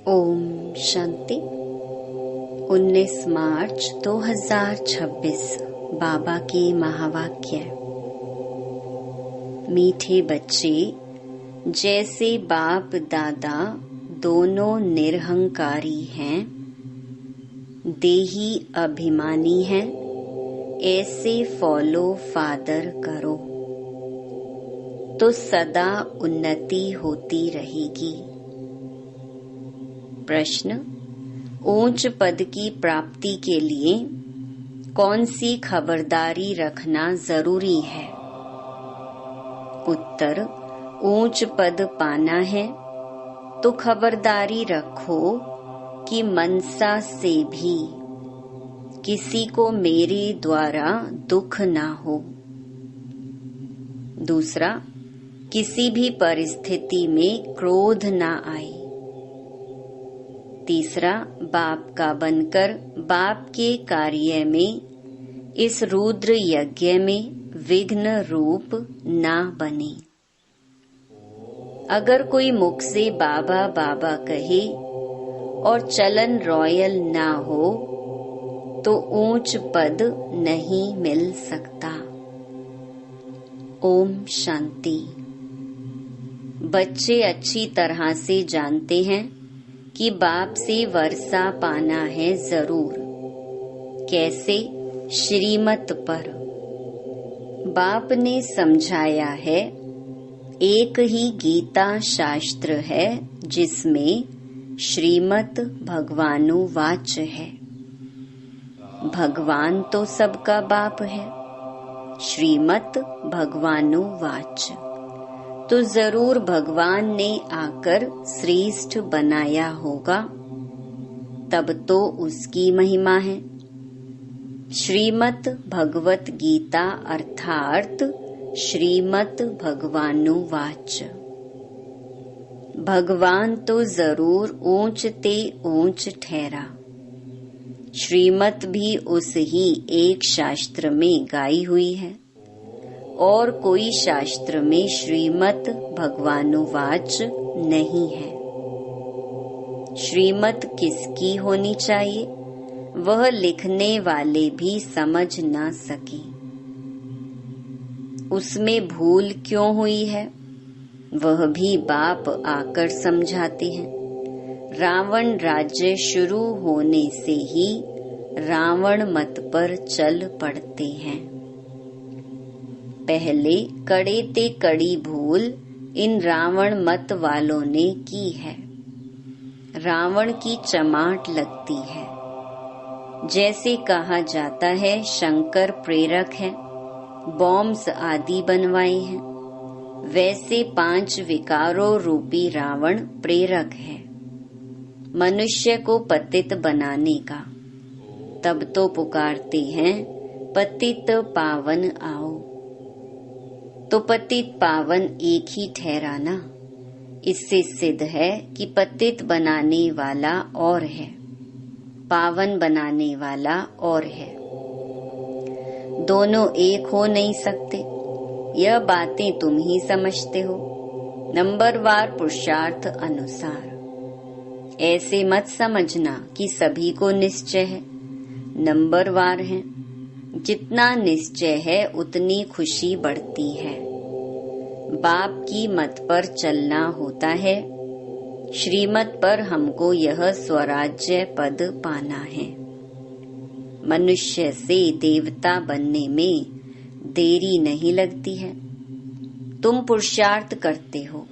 ओम शांति। 19 मार्च 2026 बाबा के महावाक्य। मीठे बच्चे, जैसे बाप दादा दोनों निरहंकारी हैं, देही अभिमानी हैं, ऐसे फॉलो फादर करो तो सदा उन्नति होती रहेगी। प्रश्न: ऊंच पद की प्राप्ति के लिए कौन सी खबरदारी रखना जरूरी है? उत्तर: ऊंच पद पाना है तो खबरदारी रखो कि मनसा से भी किसी को मेरे द्वारा दुख ना हो। दूसरा, किसी भी परिस्थिति में क्रोध ना आए। तीसरा, बाप का बनकर बाप के कार्य में, इस रुद्र यज्ञ में विघ्न रूप ना बने। अगर कोई मुख से बाबा बाबा कहे और चलन रॉयल ना हो तो ऊंच पद नहीं मिल सकता। ओम शांति। बच्चे अच्छी तरह से जानते हैं कि बाप से वर्षा पाना है जरूर। कैसे? श्रीमत पर। बाप ने समझाया है, एक ही गीता शास्त्र है जिसमें श्रीमत भगवानुवाच है। भगवान तो सबका बाप है, श्रीमत भगवानुवाच तो जरूर भगवान ने आकर श्रेष्ठ बनाया होगा, तब तो उसकी महिमा है। श्रीमत भगवत गीता अर्थात श्रीमत भगवानुवाच। भगवान तो जरूर ऊंच ते ऊंच ठहरा। श्रीमत भी उस ही एक शास्त्र में गाई हुई है और कोई शास्त्र में श्रीमत भगवानुवाच नहीं है। श्रीमत किसकी होनी चाहिए, वह लिखने वाले भी समझ ना सके। उसमें भूल क्यों हुई है, वह भी बाप आकर समझाते हैं। रावण राज्य शुरू होने से ही रावण मत पर चल पड़ते हैं। पहले कड़े ते कड़ी भूल इन रावण मत वालों ने की है। रावण की चमाट लगती है। जैसे कहा जाता है शंकर प्रेरक है, बॉम्ब्स आदि बनवाए हैं, वैसे 5 विकारों रूपी रावण प्रेरक है मनुष्य को पतित बनाने का। तब तो पुकारते हैं पतित पावन आओ। तो पतित पावन एक ही ठहरा ना। इससे सिद्ध है कि पतित बनाने वाला और है, पावन बनाने वाला और है। दोनों एक हो नहीं सकते। यह बातें तुम ही समझते हो, नंबरवार पुरुषार्थ अनुसार। ऐसे मत समझना कि सभी को निश्चय है, नंबरवार है। जितना निश्चय है उतनी खुशी बढ़ती है। बाप की मत पर चलना होता है। श्रीमत पर हमको यह स्वराज्य पद पाना है। मनुष्य से देवता बनने में देरी नहीं लगती है। तुम पुरुषार्थ करते हो,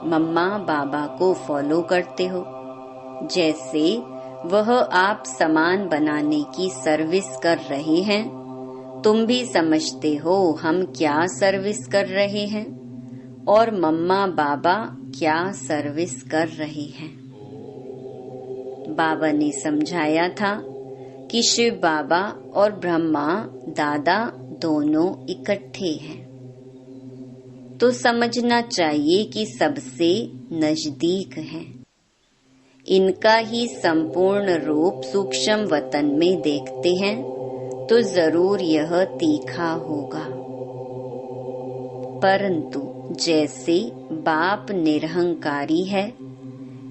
मम्मा बाबा को फॉलो करते हो। जैसे वह आप समान बनाने की सर्विस कर रहे हैं, तुम भी समझते हो हम क्या सर्विस कर रहे हैं और मम्मा बाबा क्या सर्विस कर रहे हैं। बाबा ने समझाया था कि शिव बाबा और ब्रह्मा दादा दोनों इकट्ठे हैं, तो समझना चाहिए कि सबसे नजदीक हैं। इनका ही संपूर्ण रूप सूक्ष्म वतन में देखते हैं तो जरूर यह तीखा होगा। परंतु जैसे बाप निरहंकारी है,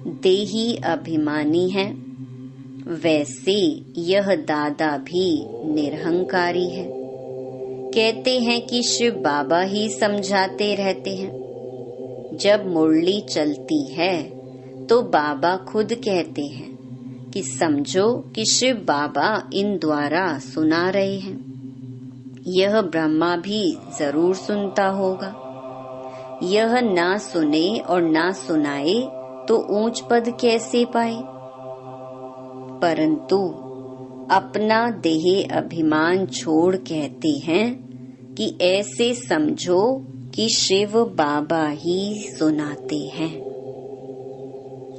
देही अभिमानी है, वैसे यह दादा भी निरहंकारी है। कहते हैं कि शिव बाबा ही समझाते रहते हैं। जब मुरली चलती है तो बाबा खुद कहते हैं कि समझो कि शिव बाबा इन द्वारा सुना रहे हैं। यह ब्रह्मा भी जरूर सुनता होगा। यह ना सुने और ना सुनाए तो ऊंच पद कैसे पाए। परंतु अपना देह अभिमान छोड़ कहते हैं कि ऐसे समझो कि शिव बाबा ही सुनाते हैं।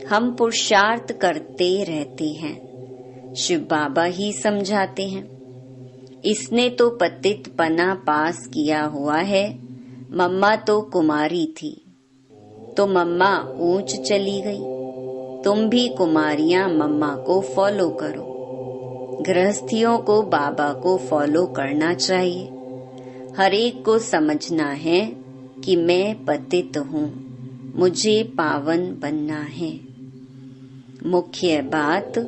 हम पुरुषार्थ करते रहते हैं, शिव बाबा ही समझाते हैं। इसने तो पतितपना पास किया हुआ है। मम्मा तो कुमारी थी तो मम्मा ऊंच चली गई। तुम भी कुमारियां मम्मा को फॉलो करो। गृहस्थियों को बाबा को फॉलो करना चाहिए। हर एक को समझना है कि मैं पतित हूँ, मुझे पावन बनना है। मुख्य बात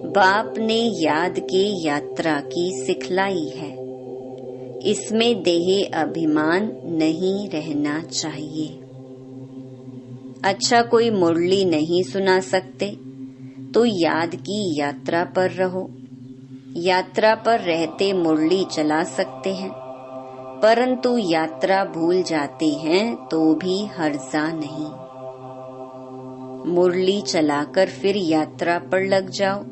बाप ने याद के यात्रा की सिखलाई है। इसमें देह अभिमान नहीं रहना चाहिए। अच्छा, कोई मुरली नहीं सुना सकते तो याद की यात्रा पर रहो। यात्रा पर रहते मुरली चला सकते हैं, परंतु यात्रा भूल जाते हैं तो भी हर्जा नहीं। मुरली चलाकर फिर यात्रा पर लग जाओ,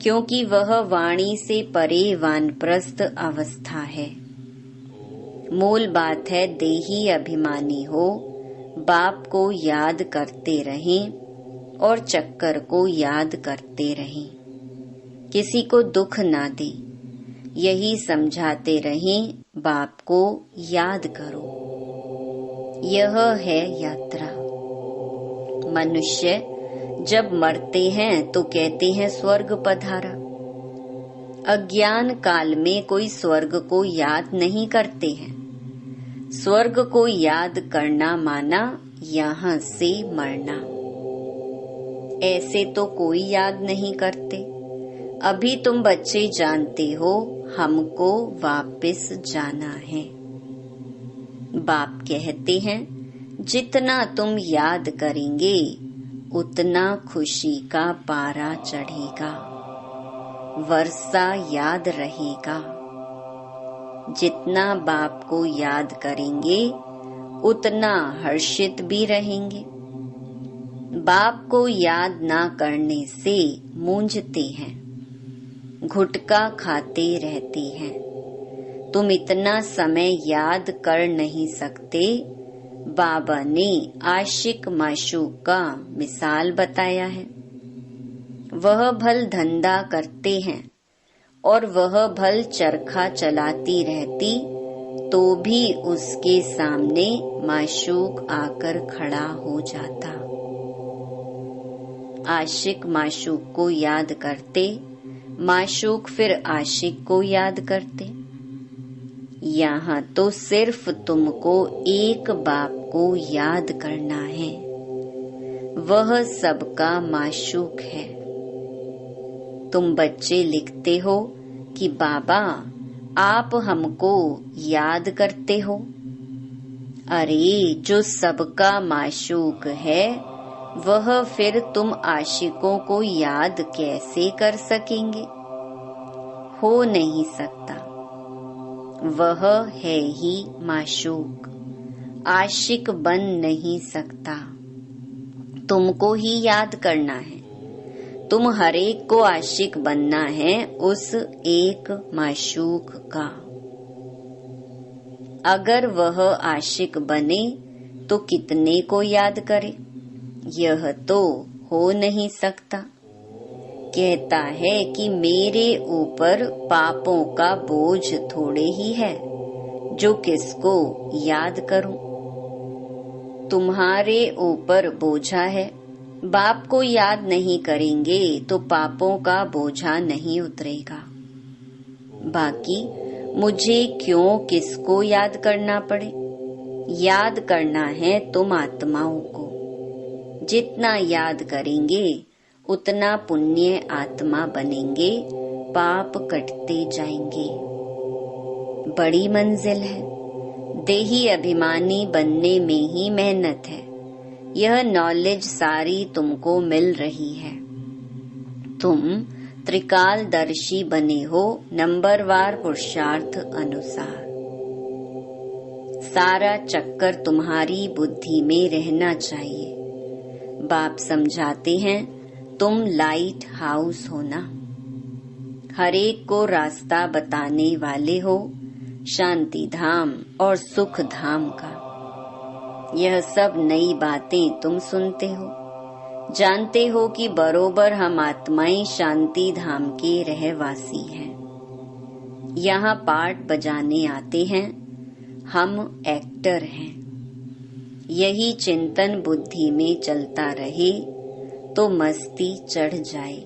क्योंकि वह वाणी से परे वानप्रस्थ अवस्था है। मूल बात है देही अभिमानी हो, बाप को याद करते रहें और चक्कर को याद करते रहें। किसी को दुख ना दे, यही समझाते रहें, बाप को याद करो। यह है यात्रा। मनुष्य जब मरते हैं तो कहते हैं स्वर्ग पधारा। अज्ञान काल में कोई स्वर्ग को याद नहीं करते हैं। स्वर्ग को याद करना माना यहाँ से मरना। ऐसे तो कोई याद नहीं करते। अभी तुम बच्चे जानते हो हमको वापस जाना है। बाप कहते हैं जितना तुम याद करेंगे उतना खुशी का पारा चढ़ेगा, वर्षा याद रहेगा। जितना बाप को याद करेंगे उतना हर्षित भी रहेंगे। बाप को याद ना करने से मूंझते हैं, घुटका खाते रहते हैं। तुम इतना समय याद कर नहीं सकते। बाबा ने आशिक माशूक का मिसाल बताया है। वह भल धंधा करते हैं और वह भल चरखा चलाती रहती तो भी उसके सामने माशूक आकर खड़ा हो जाता। आशिक माशूक को याद करते, माशूक फिर आशिक को याद करते। यहाँ तो सिर्फ तुमको एक बाप को याद करना है, वह सबका माशूक है। तुम बच्चे लिखते हो कि बाबा आप हमको याद करते हो। अरे जो सबका माशूक है वह फिर तुम आशिकों को याद कैसे कर सकेंगे? हो नहीं सकता। वह है ही माशूक, आशिक बन नहीं सकता। तुमको ही याद करना है। तुम हर एक को आशिक बनना है उस एक माशूक का। अगर वह आशिक बने तो कितने को याद करे? यह तो हो नहीं सकता। कहता है कि मेरे ऊपर पापों का बोझ थोड़े ही है, जो किसको याद करूं। तुम्हारे ऊपर बोझा है, बाप को याद नहीं करेंगे तो पापों का बोझा नहीं उतरेगा। बाकी मुझे क्यों किसको याद करना पड़े? याद करना है तुम आत्माओं को। जितना याद करेंगे उतना पुण्य आत्मा बनेंगे, पाप कटते जाएंगे। बड़ी मंजिल है, देही अभिमानी बनने में ही मेहनत है। यह नॉलेज सारी तुमको मिल रही है। तुम त्रिकालदर्शी बने हो नंबरवार पुरुषार्थ अनुसार। सारा चक्कर तुम्हारी बुद्धि में रहना चाहिए। बाप समझाते हैं तुम लाइट हाउस हो ना, हरेक को रास्ता बताने वाले हो, शांति धाम और सुख धाम का। यह सब नई बातें तुम सुनते हो, जानते हो कि बरोबर हम आत्माएं शांति धाम के रहवासी हैं। यहाँ पार्ट बजाने आते हैं, हम एक्टर हैं। यही चिंतन बुद्धि में चलता रहे तो मस्ती चढ़ जाए।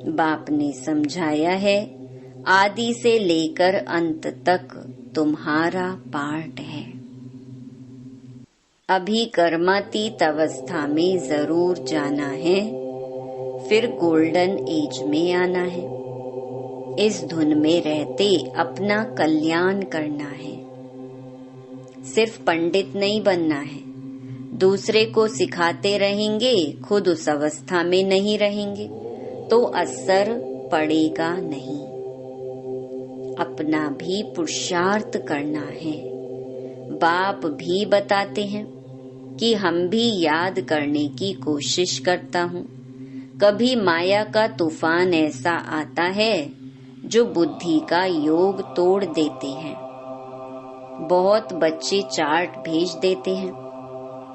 बाप ने समझाया है आदि से लेकर अंत तक तुम्हारा पार्ट है। अभी कर्मातीत अवस्था में जरूर जाना है, फिर गोल्डन एज में आना है। इस धुन में रहते अपना कल्याण करना है। सिर्फ पंडित नहीं बनना है। दूसरे को सिखाते रहेंगे, खुद उस अवस्था में नहीं रहेंगे तो असर पड़ेगा नहीं। अपना भी पुरुषार्थ करना है। बाप भी बताते हैं कि हम भी याद करने की कोशिश करता हूँ। कभी माया का तूफान ऐसा आता है जो बुद्धि का योग तोड़ देते हैं। बहुत बच्चे चार्ट भेज देते हैं।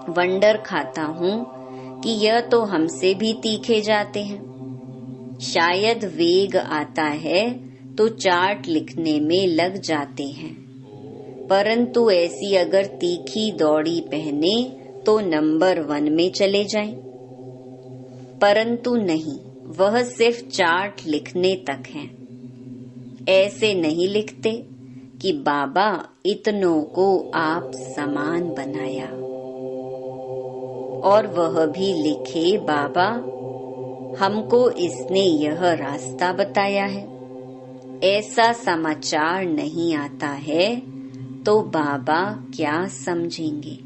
वंडर खाता हूँ कि यह तो हमसे भी तीखे जाते हैं। शायद वेग आता है तो चार्ट लिखने में लग जाते हैं, परंतु ऐसी अगर तीखी दौड़ी पहने तो नंबर 1 में चले जाएं। परंतु नहीं, वह सिर्फ चार्ट लिखने तक है। ऐसे नहीं लिखते कि बाबा इतनों को आप समान बनाया, और वह भी लिखे बाबा हमको इसने यह रास्ता बताया है। ऐसा समाचार नहीं आता है तो बाबा क्या समझेंगे।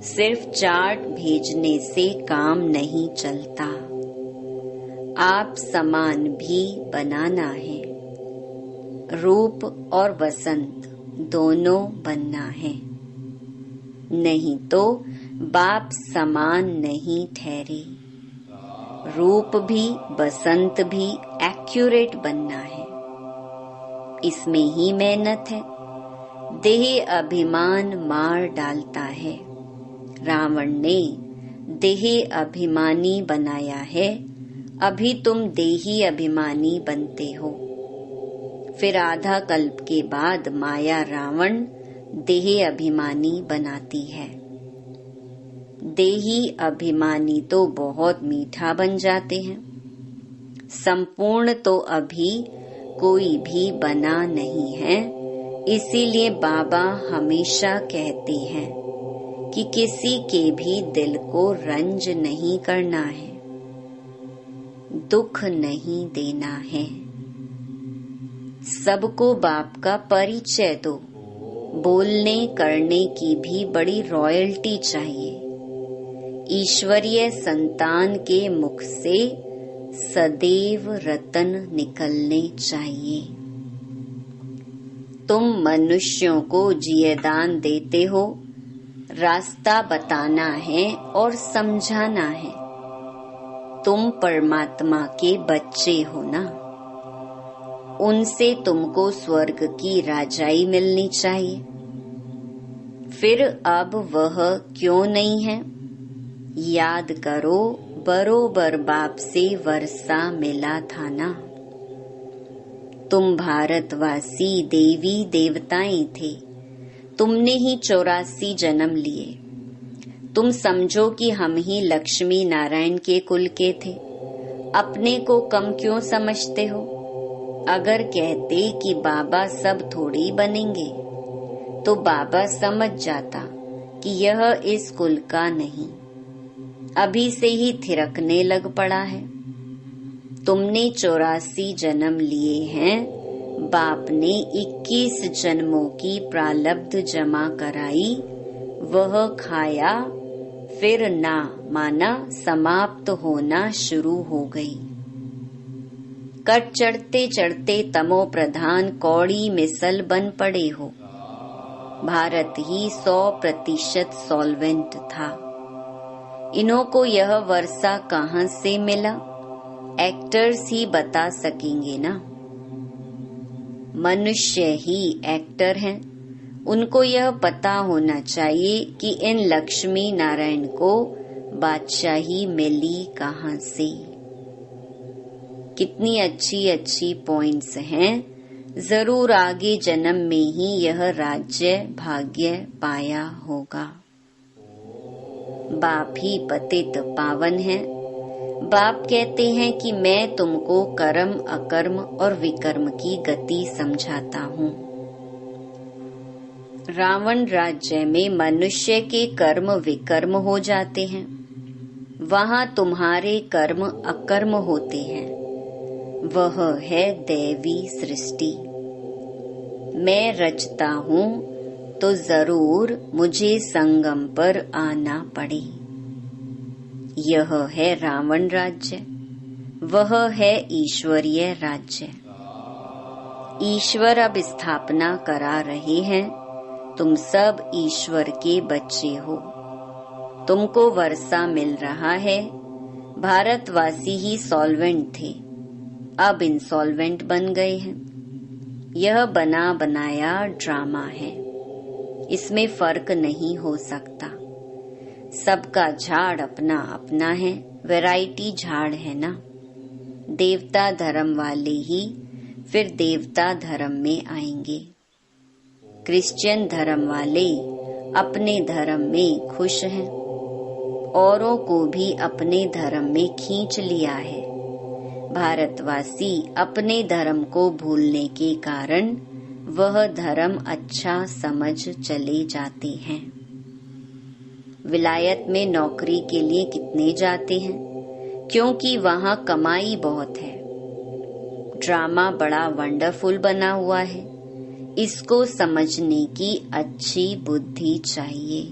सिर्फ चार्ट भेजने से काम नहीं चलता, आप समान भी बनाना है। रूप और वसंत दोनों बनना है, नहीं तो बाप समान नहीं ठहरे। रूप भी बसंत भी एक्यूरेट बनना है। इसमें ही मेहनत है। देह अभिमान मार डालता है। रावण ने देह अभिमानी बनाया है, अभी तुम देही अभिमानी बनते हो। फिर आधा कल्प के बाद माया रावण देह अभिमानी बनाती है। देही अभिमानी तो बहुत मीठा बन जाते हैं, संपूर्ण तो अभी कोई भी बना नहीं है। इसीलिए बाबा हमेशा कहते हैं कि किसी के भी दिल को रंज नहीं करना है, दुख नहीं देना है। सबको बाप का परिचय दो। बोलने करने की भी बड़ी रॉयल्टी चाहिए। ईश्वरीय संतान के मुख से सदैव रतन निकलने चाहिए। तुम मनुष्यों को जियेदान देते हो, रास्ता बताना है और समझाना है। तुम परमात्मा के बच्चे हो ना, उनसे तुमको स्वर्ग की राजाई मिलनी चाहिए। फिर अब वह क्यों नहीं है? याद करो, बरोबर बाप से वर्षा मिला था ना। तुम भारतवासी देवी देवताएं थे, तुमने ही 84 जन्म लिए। तुम समझो कि हम ही लक्ष्मी नारायण के कुल के थे। अपने को कम क्यों समझते हो? अगर कहते कि बाबा सब थोड़ी बनेंगे, तो बाबा समझ जाता कि यह इस कुल का नहीं, अभी से ही थिरकने लग पड़ा है। तुमने 84 जन्म लिए हैं, बाप ने 21 जन्मों की प्रालब्ध जमा कराई, वह खाया, फिर ना माना समाप्त होना शुरू हो गई। कट चढ़ते चढ़ते तमो प्रधान कौड़ी मिसल बन पड़े हो। भारत ही 100% सॉल्वेंट था। इन्हों को यह वर्षा कहाँ से मिला, एक्टर्स ही बता सकेंगे ना। मनुष्य ही एक्टर हैं, उनको यह पता होना चाहिए कि इन लक्ष्मी नारायण को बादशाही मिली कहाँ से। कितनी अच्छी अच्छी पॉइंट्स हैं। जरूर आगे जन्म में ही यह राज्य भाग्य पाया होगा। बाप ही पतित पावन है। बाप कहते हैं कि मैं तुमको कर्म अकर्म और विकर्म की गति समझाता हूँ। रावण राज्य में मनुष्य के कर्म विकर्म हो जाते हैं, वहाँ तुम्हारे कर्म अकर्म होते हैं। वह है दैवी सृष्टि। मैं रचता हूँ तो जरूर मुझे संगम पर आना पड़े। यह है रावण राज्य, वह है ईश्वरीय राज्य। ईश्वर अब स्थापना करा रहे हैं। तुम सब ईश्वर के बच्चे हो। तुमको वर्षा मिल रहा है। भारतवासी ही सॉल्वेंट थे, अब इंसॉल्वेंट बन गए हैं। यह बना बनाया ड्रामा है, इसमें फर्क नहीं हो सकता। सबका झाड़ अपना अपना है, वैरायटी झाड़ है ना। देवता धर्म वाले ही फिर देवता धर्म में आएंगे। क्रिश्चियन धर्म वाले अपने धर्म में खुश हैं, औरों को भी अपने धर्म में खींच लिया है। भारतवासी अपने धर्म को भूलने के कारण वह धर्म अच्छा समझ चले जाते हैं। विलायत में नौकरी के लिए कितने जाते हैं? क्योंकि वहाँ कमाई बहुत है। ड्रामा बड़ा वंडरफुल बना हुआ है, इसको समझने की अच्छी बुद्धि चाहिए।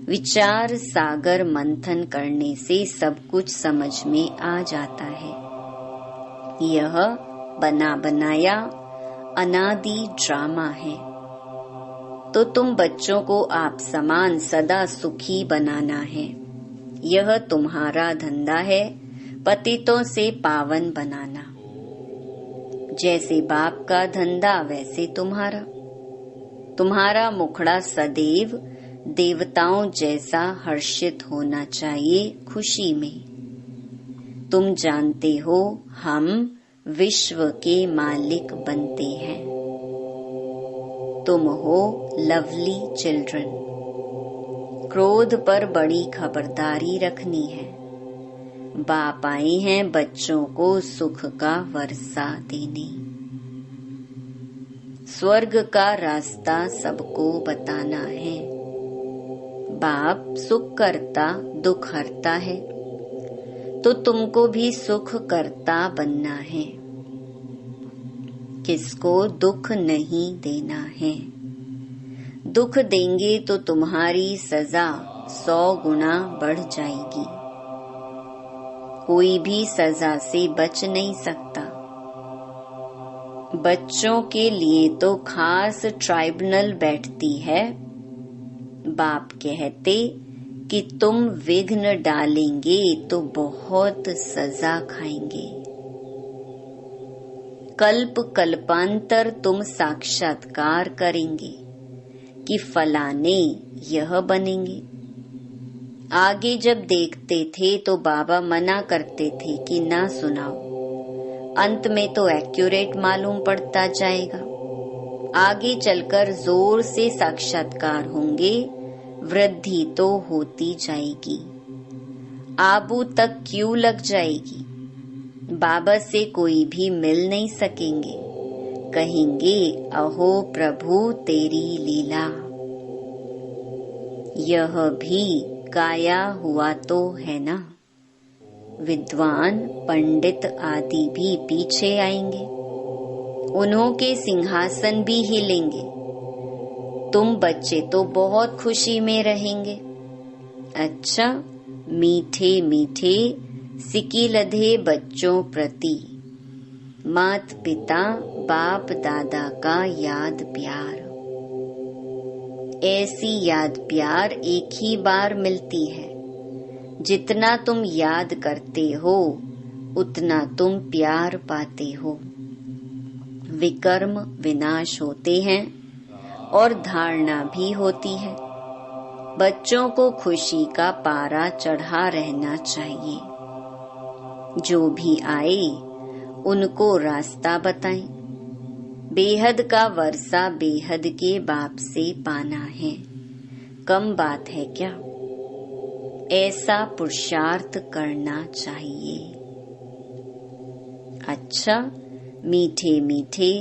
विचार सागर मंथन करने से सब कुछ समझ में आ जाता है। यह बना बनाया अनादि ड्रामा है। तो तुम बच्चों को आप समान सदा सुखी बनाना है। यह तुम्हारा धंधा है, पतितों से पावन बनाना। जैसे बाप का धंधा वैसे तुम्हारा। तुम्हारा मुखड़ा सदैव देवताओं जैसा हर्षित होना चाहिए, खुशी में। तुम जानते हो हम विश्व के मालिक बनते हैं। तुम हो लवली चिल्ड्रन। क्रोध पर बड़ी खबरदारी रखनी है। बाप आए हैं बच्चों को सुख का वर्षा देने। स्वर्ग का रास्ता सबको बताना है। बाप सुख करता दुख हरता है, तो तुमको भी सुख करता बनना है। किसको दुख नहीं देना है। दुख देंगे तो तुम्हारी सजा 100 गुना बढ़ जाएगी। कोई भी सजा से बच नहीं सकता। बच्चों के लिए तो खास ट्राइब्यूनल बैठती है। बाप कहते कि तुम विघ्न डालेंगे तो बहुत सजा खाएंगे। कल्प कल्पांतर तुम साक्षात्कार करेंगे कि फलाने यह बनेंगे। आगे जब देखते थे तो बाबा मना करते थे कि ना सुनाओ। अंत में तो एक्यूरेट मालूम पड़ता जाएगा। आगे चलकर जोर से साक्षात्कार होंगे, वृद्धि तो होती जाएगी। आबू तक क्यों लग जाएगी। बाबा से कोई भी मिल नहीं सकेंगे। कहेंगे अहो प्रभु तेरी लीला। यह भी गाया हुआ तो है ना। विद्वान पंडित आदि भी पीछे आएंगे, उन्हों के सिंहासन भी हिलेंगे। तुम बच्चे तो बहुत खुशी में रहेंगे। अच्छा, मीठे मीठे सिकी लधे बच्चों प्रति मात पिता बाप दादा का याद प्यार। ऐसी याद प्यार एक ही बार मिलती है। जितना तुम याद करते हो उतना तुम प्यार पाते हो। विकर्म विनाश होते हैं और धारणा भी होती है। बच्चों को खुशी का पारा चढ़ा रहना चाहिए। जो भी आए उनको रास्ता बताएं। बेहद का वर्षा बेहद के बाप से पाना है, कम बात है क्या। ऐसा पुरुषार्थ करना चाहिए। अच्छा, मीठे मीठे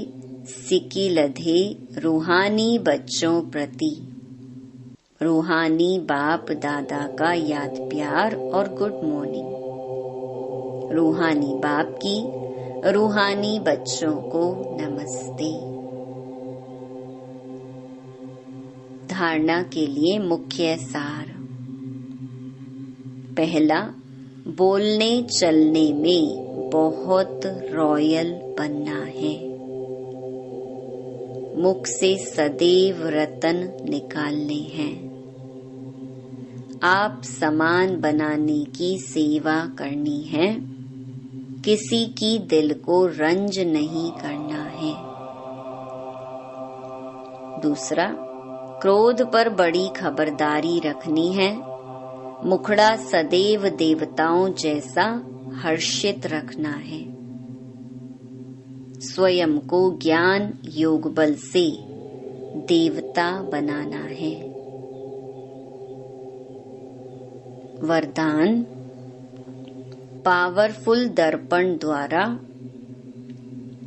सिकी लधे रूहानी बच्चों प्रति रूहानी बाप दादा का याद प्यार और गुड मॉर्निंग। रूहानी बाप की रूहानी बच्चों को नमस्ते। धारणा के लिए मुख्य सार। पहला, बोलने चलने में बहुत रॉयल बनना है। मुख से सदैव रतन निकालने हैं। आप सामान बनाने की सेवा करनी है। किसी की दिल को रंज नहीं करना है। दूसरा, क्रोध पर बड़ी खबरदारी रखनी है। मुखड़ा सदैव देवताओं जैसा हर्षित रखना है। स्वयं को ज्ञान योग बल से देवता बनाना है। वरदान, पावरफुल दर्पण द्वारा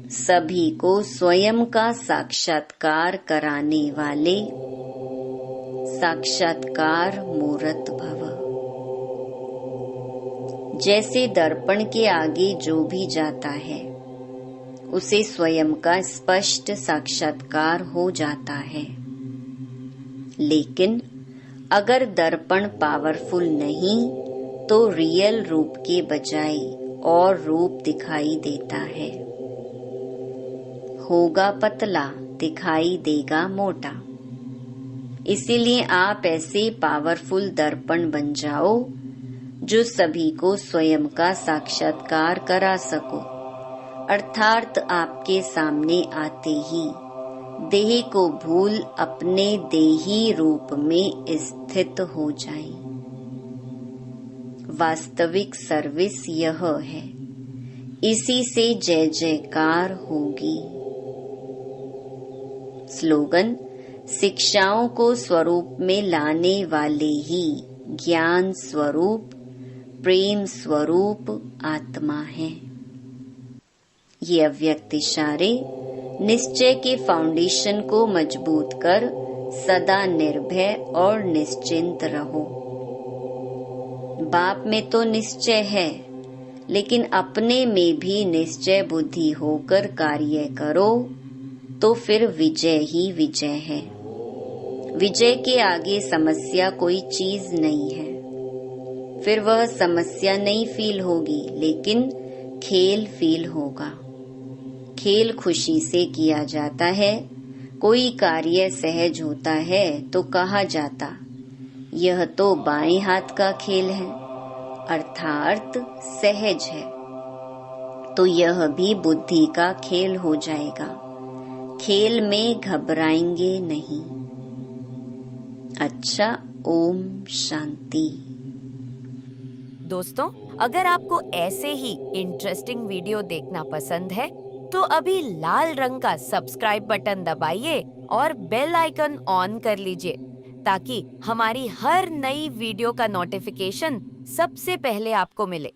सभी को स्वयं का साक्षात्कार कराने वाले साक्षात्कार मूर्त भव। जैसे दर्पण के आगे जो भी जाता है उसे स्वयं का स्पष्ट साक्षात्कार हो जाता है। लेकिन अगर दर्पण पावरफुल नहीं तो रियल रूप के बजाय और रूप दिखाई देता है। होगा पतला, दिखाई देगा मोटा। इसीलिए आप ऐसे पावरफुल दर्पण बन जाओ जो सभी को स्वयं का साक्षात्कार करा सको। अर्थात आपके सामने आते ही देह को भूल अपने देही रूप में स्थित हो जाए। वास्तविक सर्विस यह है। इसी से जय जयकार होगी। स्लोगन, शिक्षाओं को स्वरूप में लाने वाले ही ज्ञान स्वरूप प्रेम स्वरूप आत्मा है। ये अव्यक्त इशारे निश्चय के फाउंडेशन को मजबूत कर सदा निर्भय और निश्चिंत रहो। बाप में तो निश्चय है, लेकिन अपने में भी निश्चय बुद्धि होकर कार्य करो तो फिर विजय ही विजय है। विजय के आगे समस्या कोई चीज नहीं है। फिर वह समस्या नहीं फील होगी, लेकिन खेल फील होगा। खेल खुशी से किया जाता है। कोई कार्य सहज होता है तो कहा जाता यह तो बाएं हाथ का खेल है, अर्थात सहज है। तो यह भी बुद्धि का खेल हो जाएगा। खेल में घबराएंगे नहीं। अच्छा, ओम शांति। दोस्तों, अगर आपको ऐसे ही इंटरेस्टिंग वीडियो देखना पसंद है तो अभी लाल रंग का सब्सक्राइब बटन दबाइए और बेल आइकन ऑन कर लीजिए ताकि हमारी हर नई वीडियो का नोटिफिकेशन सबसे पहले आपको मिले।